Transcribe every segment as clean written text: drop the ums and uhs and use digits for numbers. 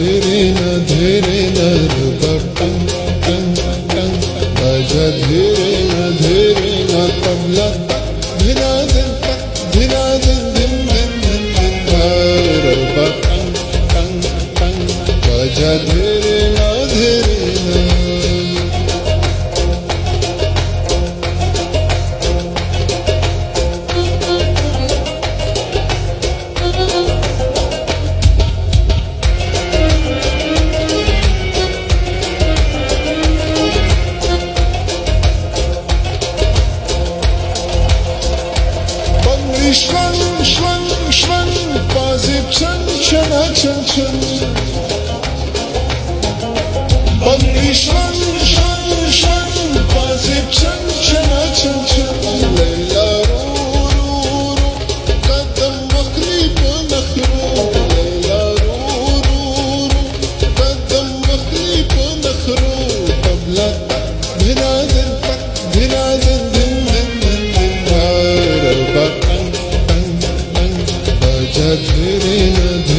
धीरे न धीरे न टंग टंग टंग बजा धीरे न तबला धिना दिन धिना दिन दिन दिन दिन दिन रबा टंग टंग टंग बजा धीरे न Schwang, schwang, schwang, bazib chan, chana, chan, chan. Bangli schwang, schwang, schwang, bazib chan, chana, chan, chan. Layla ro, ro, ro, qadam maqlib nakhru. Layla ro, ro, ro, qadam maqlib nakhru. Tabla, dhina din, dhina din, din, din, din, din, rarba.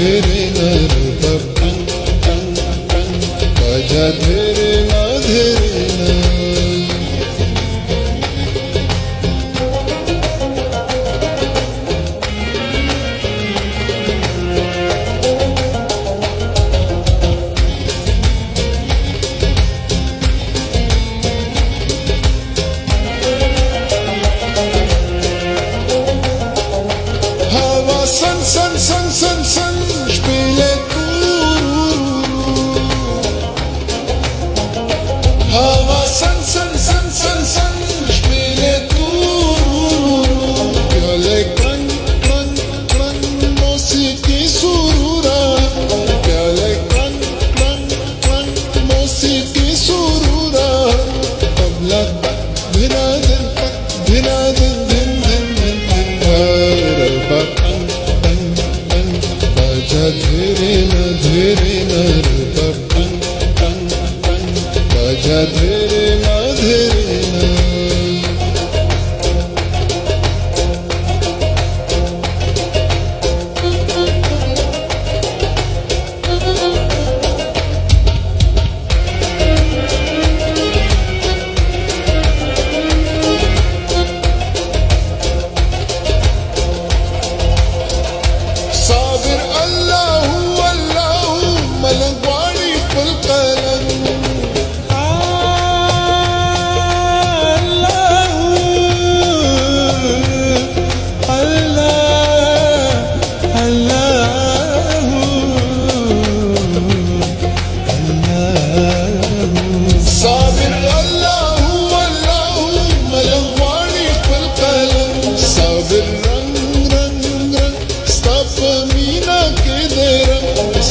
धीरे न रूपा टंग टंग टंग बजा धीरे न Sun, sun, sun, sun, sun, spiele Hava sun, sun, sun, sun, sun, spiele Pyale kran, kran, kran, musiqi surura Pyale kran, kran, kran, musiqi surura Tabla dhina din, dhina din, din, din, din, din, raba धीरे न रूपा टंग टंग टंग बजा धीरे न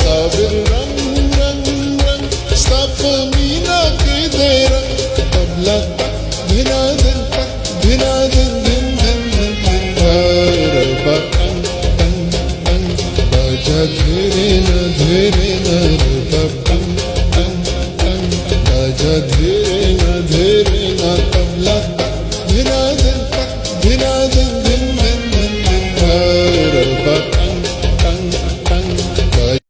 Sabir rang rang rang, stop me na ke dera tabla.